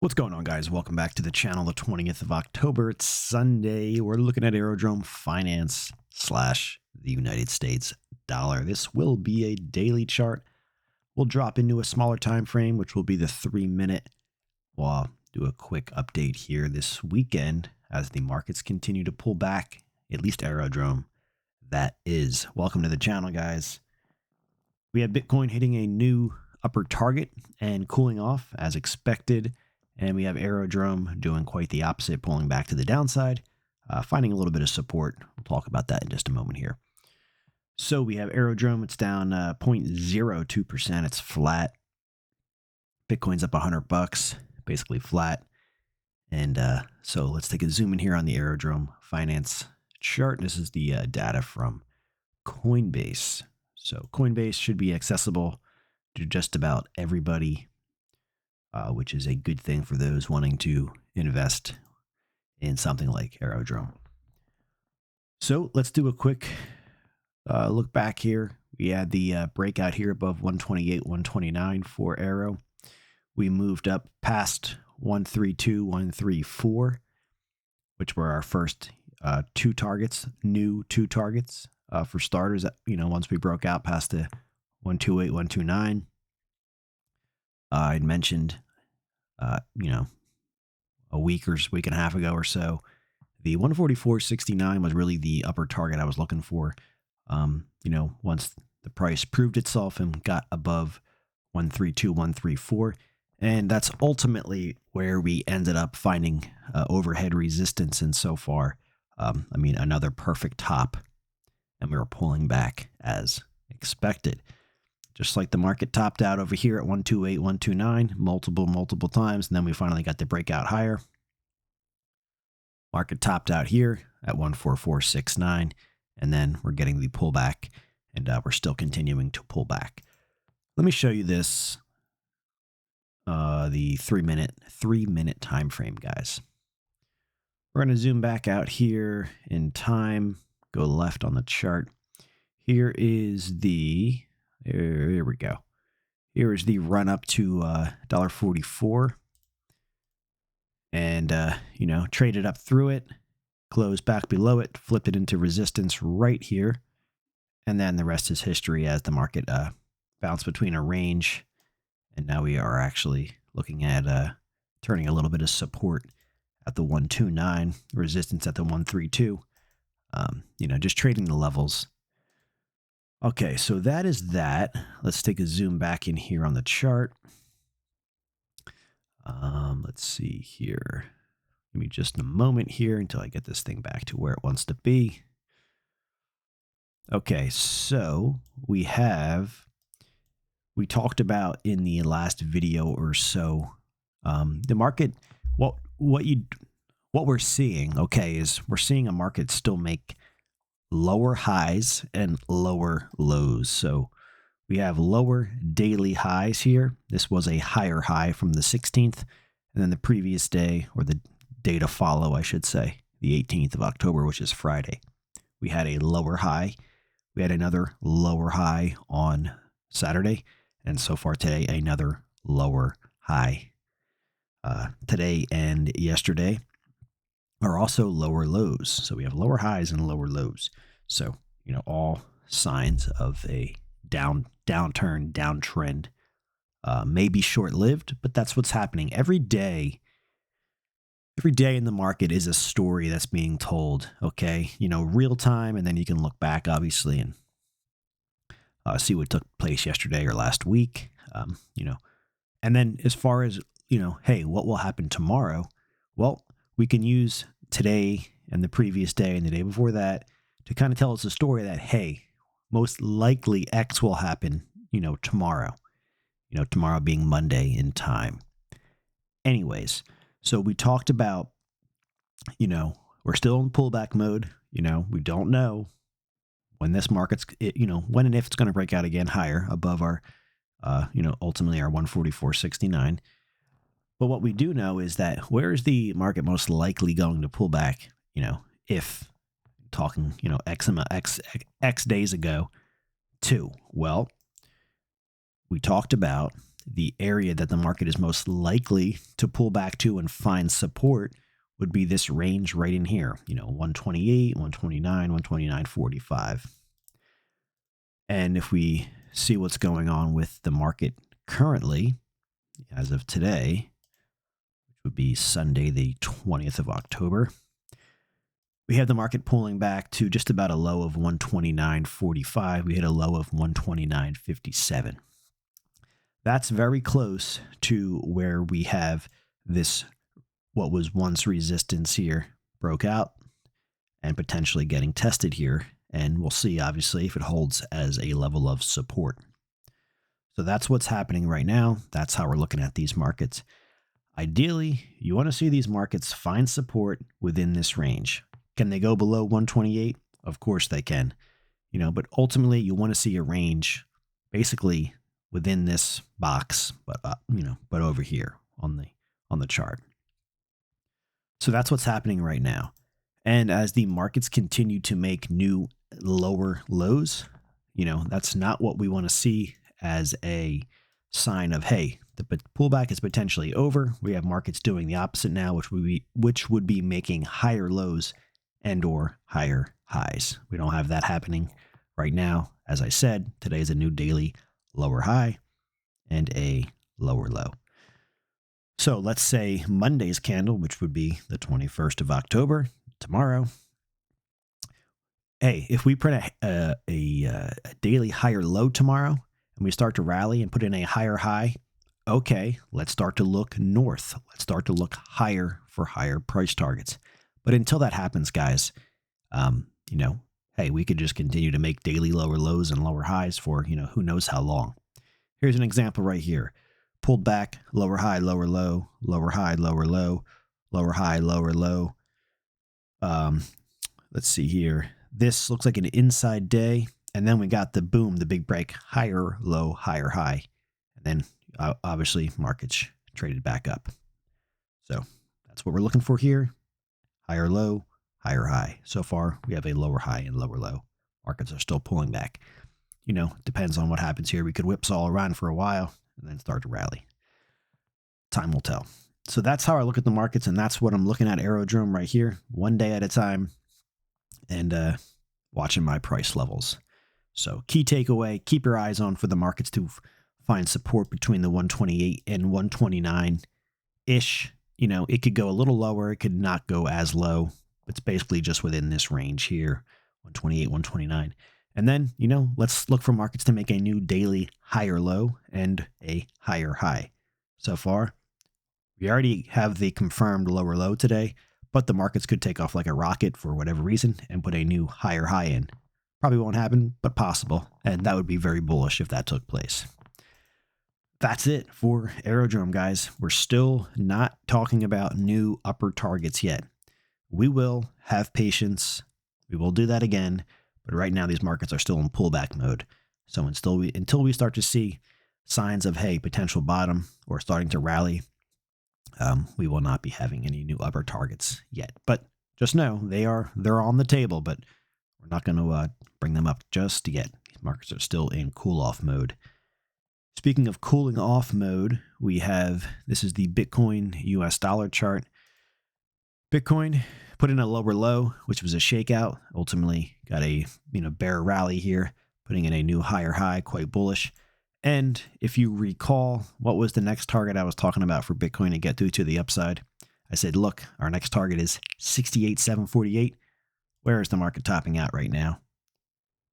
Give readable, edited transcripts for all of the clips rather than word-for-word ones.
What's going on, guys? Welcome back to the channel. The 20th of October. It's Sunday. We're looking at Aerodrome Finance / the United States dollar. This will be a daily chart. We'll drop into a smaller time frame, which will be the 3-minute. We'll do a quick update here this weekend as the markets continue to pull back, at least Aerodrome. That is. Welcome to the channel, guys. We have Bitcoin hitting a new upper target and cooling off as expected. And we have Aerodrome doing quite the opposite, pulling back to the downside, finding a little bit of support. We'll talk about that in just a moment here. So we have Aerodrome. It's down 0.02%. It's flat. Bitcoin's up $100, basically flat. And so let's take a zoom in here on the Aerodrome Finance chart. This is the data from Coinbase. So Coinbase should be accessible to just about everybody, which is a good thing for those wanting to invest in something like Aerodrome. So let's do a quick look back here. We had the breakout here above 128, 129 for Aero. We moved up past 132, 134, which were our first two targets, new two targets for starters. Once we broke out past the 128, 129, I'd mentioned a week and a half ago or so, the 144.69 was really the upper target I was looking for. Once the price proved itself and got above 132, 134, and that's ultimately where we ended up finding overhead resistance. And so far, another perfect top, and we were pulling back as expected. Just like the market topped out over here at 128, 129, multiple times, and then we finally got the breakout higher. Market topped out here at 144.69, and then we're getting the pullback, and we're still continuing to pull back. Let me show you this, the 3-minute time frame, guys. We're going to zoom back out here in time, go left on the chart. Here is the Here we go. Here is the run up to $1.44. And, traded up through it, closed back below it, flipped it into resistance right here. And then the rest is history as the market bounced between a range. And now we are actually looking at turning a little bit of support at the 129, resistance at the 132. Just trading the levels. Okay, so that is that. Let's take a zoom back in here on the chart. Let's see here. Give me just a moment here until I get this thing back to where it wants to be. Okay, so we talked about in the last video or so, the market, what we're seeing, okay, is we're seeing a market still make lower highs and lower lows. So we have lower daily highs here. This was a higher high from the 16th, and then the previous day, or the day to follow, I should say, the 18th of October, which is Friday, we had a lower high. We had another lower high on Saturday, and so far today, another lower high. Today and yesterday are also lower lows. So we have lower highs and lower lows. So, all signs of a downtrend, may be short-lived, but that's what's happening. Every day in the market is a story that's being told, okay? Real time, and then you can look back, obviously, and see what took place yesterday or last week, And then as far as, hey, what will happen tomorrow? Well, we can use today and the previous day and the day before that to kind of tell us a story that, hey, most likely X will happen, tomorrow, tomorrow being Monday in time. Anyways, so we talked about, we're still in pullback mode. We don't know when this market's, when and if it's going to break out again higher above our, ultimately our 144.69. But what we do know is that where is the market most likely going to pull back, if talking, X days ago to? Well, we talked about the area that the market is most likely to pull back to and find support would be this range right in here, 128, 129, 129.45. And if we see what's going on with the market currently, as of today, which would be Sunday, the 20th of October, we have the market pulling back to just about a low of 129.45. We hit a low of 129.57. That's very close to where we have this, what was once resistance here, broke out and potentially getting tested here. And we'll see, obviously, if it holds as a level of support. So that's what's happening right now. That's how we're looking at these markets. Ideally, you want to see these markets find support within this range. Can they go below 128? Of course they can. But ultimately you want to see a range basically within this box, but but over here on the chart. So that's what's happening right now. And as the markets continue to make new lower lows, that's not what we want to see as a sign of, hey, the pullback is potentially over. We have markets doing the opposite now, which would be making higher lows and or higher highs. We don't have that happening right now. As I said, today is a new daily lower high and a lower low. So let's say Monday's candle, which would be the 21st of October, tomorrow. Hey, if we print a daily higher low tomorrow and we start to rally and put in a higher high, okay, let's start to look north. Let's start to look higher for higher price targets. But until that happens, guys, hey, we could just continue to make daily lower lows and lower highs for, who knows how long. Here's an example right here. Pulled back, lower high, lower low, lower high, lower low, lower high, lower low. Let's see here. This looks like an inside day. And then we got the boom, the big break, higher low, higher high. And then obviously markets traded back up. So that's what we're looking for here. Higher low, higher high. So far, we have a lower high and lower low. Markets are still pulling back. Depends on what happens here. We could whipsaw around for a while and then start to rally. Time will tell. So that's how I look at the markets, and that's what I'm looking at Aerodrome right here, one day at a time, and watching my price levels. So key takeaway, keep your eyes on for the markets to find support between the 128 and 129-ish. It could go a little lower. It could not go as low. It's basically just within this range here, 128, 129. And then, let's look for markets to make a new daily higher low and a higher high. So far, we already have the confirmed lower low today, but the markets could take off like a rocket for whatever reason and put a new higher high in. Probably won't happen, but possible. And that would be very bullish if that took place. That's it for Aerodrome, guys. We're still not talking about new upper targets yet. We will have patience. We will do that again. But right now, these markets are still in pullback mode. So until we start to see signs of, hey, potential bottom or starting to rally, we will not be having any new upper targets yet. But just know they're on the table, but we're not going to bring them up just yet. These markets are still in cool-off mode. Speaking of cooling off mode, this is the Bitcoin US dollar chart. Bitcoin put in a lower low, which was a shakeout. Ultimately got a bear rally here, putting in a new higher high, quite bullish. And if you recall, what was the next target I was talking about for Bitcoin to get through to the upside? I said, look, our next target is 68,748. Where is the market topping out right now?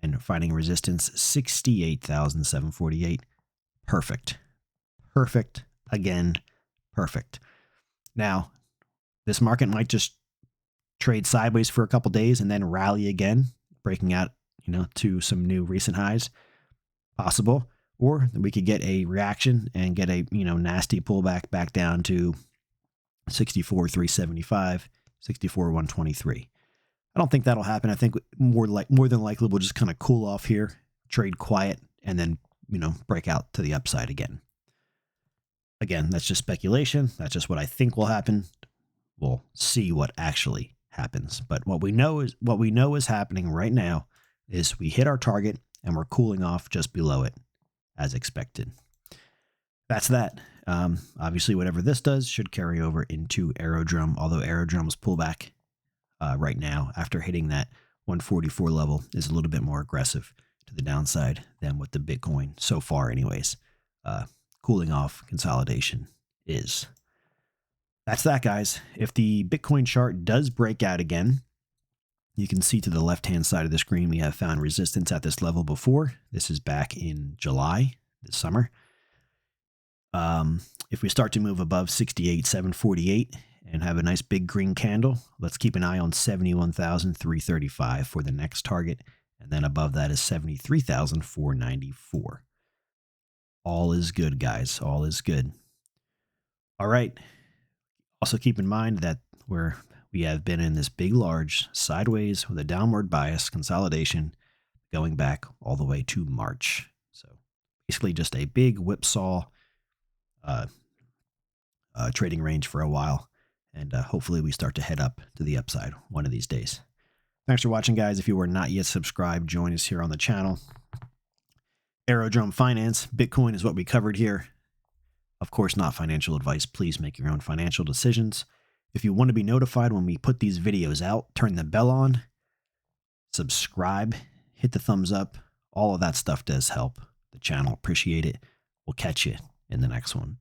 And finding resistance, 68,748. Perfect. Perfect. Again, perfect. Now, this market might just trade sideways for a couple days and then rally again, breaking out, to some new recent highs. Possible. Or we could get a reaction and get a, nasty pullback back down to 64,375, 64,123. I don't think that'll happen. I think more than likely we'll just kind of cool off here, trade quiet, and then break out to the upside again. Again, that's just speculation. That's just what I think will happen. We'll see what actually happens. But what we know is happening right now is we hit our target and we're cooling off just below it as expected. that's that. Obviously, whatever this does should carry over into Aerodrome, although Aerodrome's pullback right now after hitting that 144 level is a little bit more aggressive to the downside than what the Bitcoin so far anyways. Cooling off consolidation is. That's that, guys. If the Bitcoin chart does break out again, you can see to the left-hand side of the screen, we have found resistance at this level before. This is back in July, this summer. If we start to move above 68,748 and have a nice big green candle, let's keep an eye on 71,335 for the next target. And then above that is 73,494. All is good, guys. All is good. All right. Also keep in mind that we have been in this big, large sideways with a downward bias consolidation going back all the way to March. So basically just a big whipsaw trading range for a while. And hopefully we start to head up to the upside one of these days. Thanks for watching, guys. If you are not yet subscribed, join us here on the channel. Aerodrome Finance, Bitcoin is what we covered here. Of course, not financial advice. Please make your own financial decisions. If you want to be notified when we put these videos out, turn the bell on, subscribe, hit the thumbs up. All of that stuff does help the channel. Appreciate it. We'll catch you in the next one.